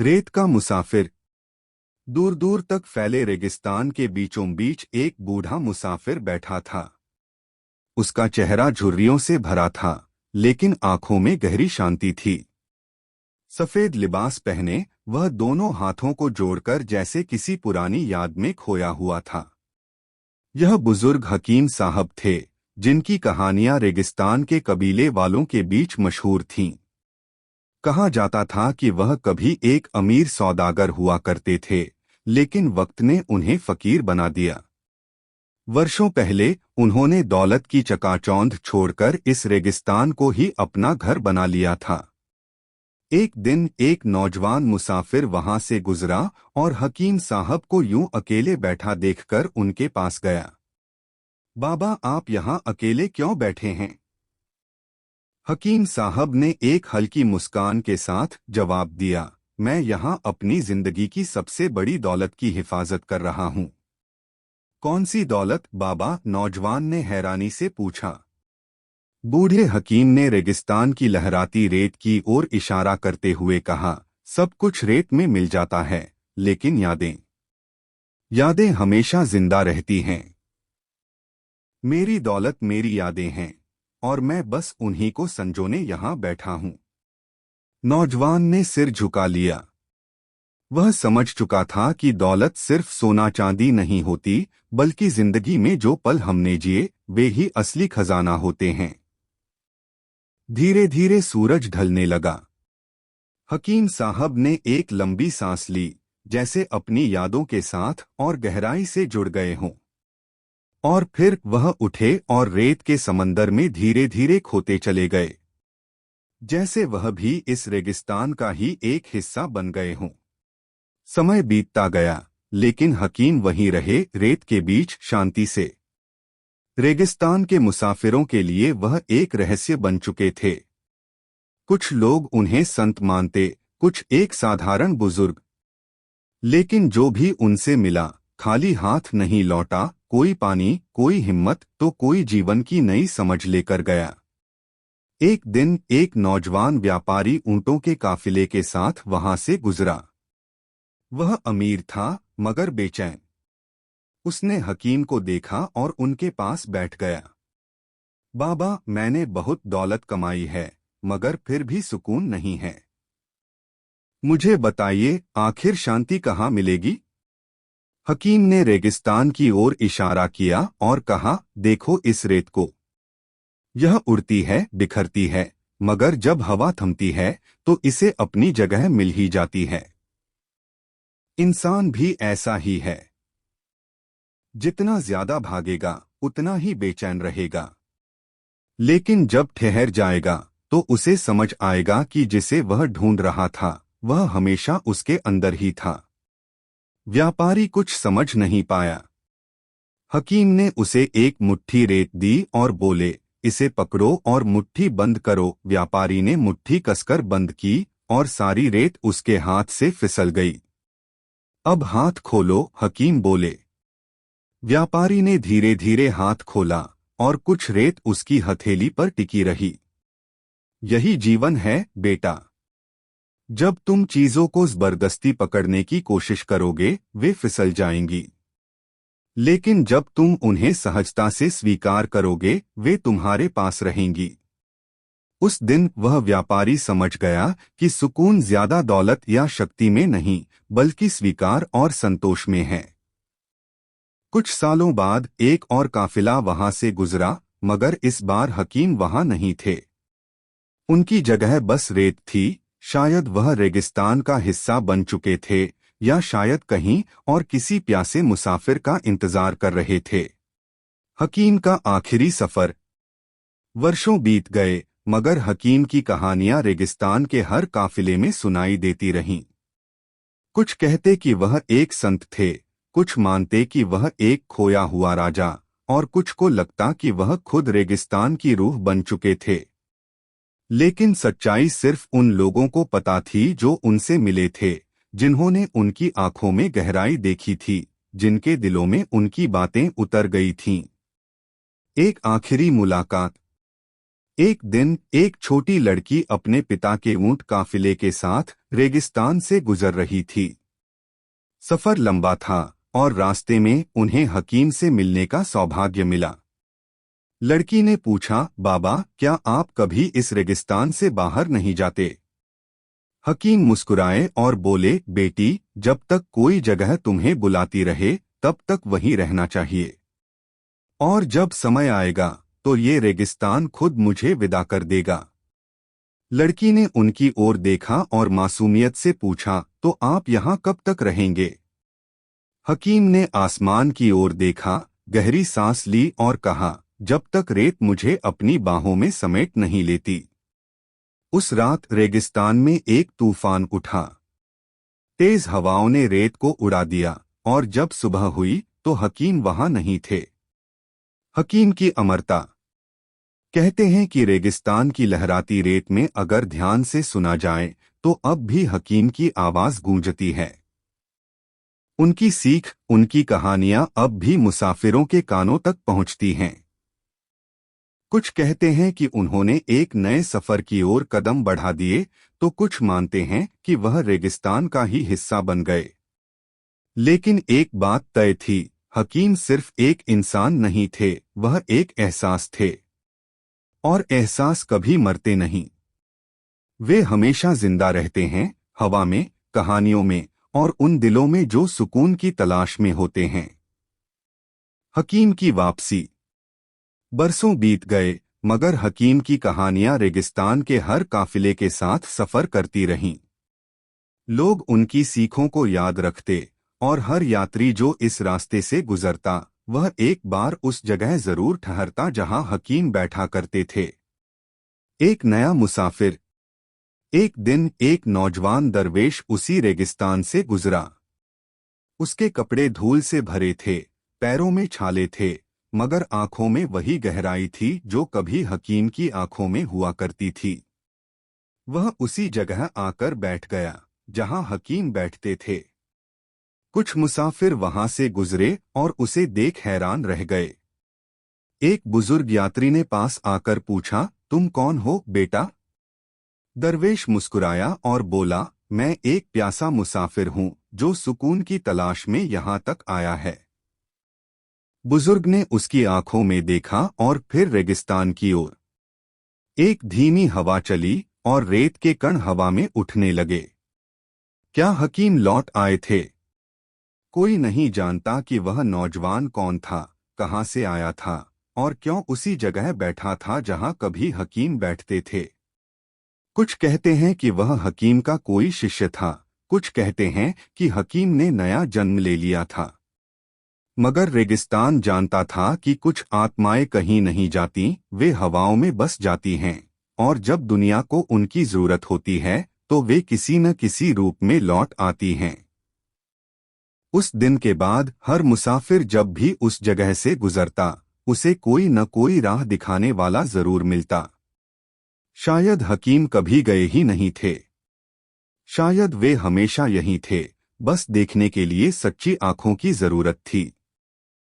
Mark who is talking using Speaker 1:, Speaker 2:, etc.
Speaker 1: रेत का मुसाफिर। दूर दूर तक फैले रेगिस्तान के बीचों बीच एक बूढ़ा मुसाफिर बैठा था। उसका चेहरा झुर्रियों से भरा था, लेकिन आंखों में गहरी शांति थी। सफेद लिबास पहने वह दोनों हाथों को जोड़कर जैसे किसी पुरानी याद में खोया हुआ था। यह बुजुर्ग हकीम साहब थे, जिनकी कहानियां रेगिस्तान के कबीले वालों के बीच मशहूर थीं। कहा जाता था कि वह कभी एक अमीर सौदागर हुआ करते थे, लेकिन वक्त ने उन्हें फकीर बना दिया। वर्षों पहले उन्होंने दौलत की चकाचौंध छोड़कर इस रेगिस्तान को ही अपना घर बना लिया था। एक दिन एक नौजवान मुसाफिर वहां से गुजरा और हकीम साहब को यूं अकेले बैठा देखकर उनके पास गया। बाबा, आप यहाँ अकेले क्यों बैठे हैं? हकीम साहब ने एक हल्की मुस्कान के साथ जवाब दिया, मैं यहाँ अपनी जिंदगी की सबसे बड़ी दौलत की हिफाजत कर रहा हूँ। कौन सी दौलत बाबा? नौजवान ने हैरानी से पूछा। बूढ़े हकीम ने रेगिस्तान की लहराती रेत की ओर इशारा करते हुए कहा, सब कुछ रेत में मिल जाता है, लेकिन यादें यादें हमेशा जिंदा रहती हैं। मेरी दौलत मेरी यादें हैं, और मैं बस उन्हीं को संजोने यहाँ बैठा हूँ। नौजवान ने सिर झुका लिया। वह समझ चुका था कि दौलत सिर्फ सोना चांदी नहीं होती, बल्कि जिंदगी में जो पल हमने जिए वे ही असली खजाना होते हैं। धीरे धीरे सूरज ढलने लगा। हकीम साहब ने एक लंबी सांस ली, जैसे अपनी यादों के साथ और गहराई से जुड़ गए हों। और फिर वह उठे और रेत के समंदर में धीरे धीरे खोते चले गए, जैसे वह भी इस रेगिस्तान का ही एक हिस्सा बन गए हों। समय बीतता गया, लेकिन हकीम वहीं रहे, रेत के बीच शांति से। रेगिस्तान के मुसाफिरों के लिए वह एक रहस्य बन चुके थे। कुछ लोग उन्हें संत मानते, कुछ एक साधारण बुजुर्ग। लेकिन जो भी उनसे मिला, खाली हाथ नहीं लौटा। कोई पानी, कोई हिम्मत, तो कोई जीवन की नई समझ लेकर गया। एक दिन एक नौजवान व्यापारी ऊंटों के काफिले के साथ वहां से गुजरा। वह अमीर था, मगर बेचैन। उसने हकीम को देखा और उनके पास बैठ गया। बाबा, मैंने बहुत दौलत कमाई है, मगर फिर भी सुकून नहीं है। मुझे बताइए, आखिर शांति कहाँ मिलेगी? हकीम ने रेगिस्तान की ओर इशारा किया और कहा, देखो इस रेत को। यह उड़ती है, बिखरती है, मगर जब हवा थमती है तो इसे अपनी जगह मिल ही जाती है। इंसान भी ऐसा ही है। जितना ज्यादा भागेगा, उतना ही बेचैन रहेगा। लेकिन जब ठहर जाएगा, तो उसे समझ आएगा कि जिसे वह ढूंढ रहा था, वह हमेशा उसके अंदर ही था। व्यापारी कुछ समझ नहीं पाया। हकीम ने उसे एक मुट्ठी रेत दी और बोले, इसे पकड़ो और मुट्ठी बंद करो। व्यापारी ने मुट्ठी कसकर बंद की और सारी रेत उसके हाथ से फिसल गई। अब हाथ खोलो, हकीम बोले। व्यापारी ने धीरे धीरे हाथ खोला और कुछ रेत उसकी हथेली पर टिकी रही। यही जीवन है, बेटा। जब तुम चीजों को जबरदस्ती पकड़ने की कोशिश करोगे, वे फिसल जाएंगी। लेकिन जब तुम उन्हें सहजता से स्वीकार करोगे, वे तुम्हारे पास रहेंगी। उस दिन वह व्यापारी समझ गया कि सुकून ज्यादा दौलत या शक्ति में नहीं, बल्कि स्वीकार और संतोष में है। कुछ सालों बाद एक और काफिला वहां से गुजरा, मगर इस बार हकीम वहां नहीं थे। उनकी जगह बस रेत थी। शायद वह रेगिस्तान का हिस्सा बन चुके थे, या शायद कहीं और किसी प्यासे मुसाफिर का इंतजार कर रहे थे। हकीम का आखिरी सफर। वर्षों बीत गए, मगर हकीम की कहानियां रेगिस्तान के हर काफिले में सुनाई देती रहीं। कुछ कहते कि वह एक संत थे, कुछ मानते कि वह एक खोया हुआ राजा, और कुछ को लगता कि वह खुद रेगिस्तान की रूह बन चुके थे। लेकिन सच्चाई सिर्फ उन लोगों को पता थी जो उनसे मिले थे, जिन्होंने उनकी आंखों में गहराई देखी थी, जिनके दिलों में उनकी बातें उतर गई थीं। एक आखिरी मुलाकात। एक दिन एक छोटी लड़की अपने पिता के ऊंट काफिले के साथ रेगिस्तान से गुजर रही थी। सफर लंबा था और रास्ते में उन्हें हकीम से मिलने का सौभाग्य मिला। लड़की ने पूछा, बाबा, क्या आप कभी इस रेगिस्तान से बाहर नहीं जाते? हकीम मुस्कुराए और बोले, बेटी, जब तक कोई जगह तुम्हें बुलाती रहे तब तक वहीं रहना चाहिए, और जब समय आएगा तो ये रेगिस्तान खुद मुझे विदा कर देगा। लड़की ने उनकी ओर देखा और मासूमियत से पूछा, तो आप यहाँ कब तक रहेंगे? हकीम ने आसमान की ओर देखा, गहरी सांस ली और कहा, जब तक रेत मुझे अपनी बाहों में समेट नहीं लेती। उस रात रेगिस्तान में एक तूफान उठा। तेज हवाओं ने रेत को उड़ा दिया और जब सुबह हुई तो हकीम वहां नहीं थे। हकीम की अमरता। कहते हैं कि रेगिस्तान की लहराती रेत में अगर ध्यान से सुना जाए तो अब भी हकीम की आवाज गूंजती है। उनकी सीख, उनकी कहानियां अब भी मुसाफिरों के कानों तक पहुंचती हैं। कुछ कहते हैं कि उन्होंने एक नए सफर की ओर कदम बढ़ा दिए, तो कुछ मानते हैं कि वह रेगिस्तान का ही हिस्सा बन गए। लेकिन एक बात तय थी, हकीम सिर्फ एक इंसान नहीं थे, वह एक एहसास थे। और एहसास कभी मरते नहीं। वे हमेशा जिंदा रहते हैं, हवा में, कहानियों में और उन दिलों में जो सुकून की तलाश में होते हैं। हकीम की वापसी। बरसों बीत गए, मगर हकीम की कहानियां रेगिस्तान के हर काफिले के साथ सफर करती रहीं। लोग उनकी सीखों को याद रखते और हर यात्री जो इस रास्ते से गुजरता वह एक बार उस जगह जरूर ठहरता जहां हकीम बैठा करते थे। एक नया मुसाफिर। एक दिन एक नौजवान दरवेश उसी रेगिस्तान से गुजरा। उसके कपड़े धूल से भरे थे, पैरों में छाले थे, मगर आंखों में वही गहराई थी जो कभी हकीम की आंखों में हुआ करती थी। वह उसी जगह आकर बैठ गया जहां हकीम बैठते थे। कुछ मुसाफिर वहां से गुजरे और उसे देख हैरान रह गए। एक बुजुर्ग यात्री ने पास आकर पूछा, तुम कौन हो बेटा? दरवेश मुस्कुराया और बोला, मैं एक प्यासा मुसाफिर हूं जो सुकून की तलाश में यहां तक आया है। बुजुर्ग ने उसकी आंखों में देखा और फिर रेगिस्तान की ओर। एक धीमी हवा चली और रेत के कण हवा में उठने लगे। क्या हकीम लौट आए थे? कोई नहीं जानता कि वह नौजवान कौन था, कहां से आया था और क्यों उसी जगह बैठा था जहां कभी हकीम बैठते थे। कुछ कहते हैं कि वह हकीम का कोई शिष्य था, कुछ कहते हैं कि हकीम ने नया जन्म ले लिया था। मगर रेगिस्तान जानता था कि कुछ आत्माएं कहीं नहीं जाती, वे हवाओं में बस जाती हैं, और जब दुनिया को उनकी जरूरत होती है तो वे किसी न किसी रूप में लौट आती हैं। उस दिन के बाद हर मुसाफिर जब भी उस जगह से गुजरता उसे कोई न कोई राह दिखाने वाला जरूर मिलता। शायद हकीम कभी गए ही नहीं थे, शायद वे हमेशा यहीं थे, बस देखने के लिए सच्ची आंखों की जरूरत थी।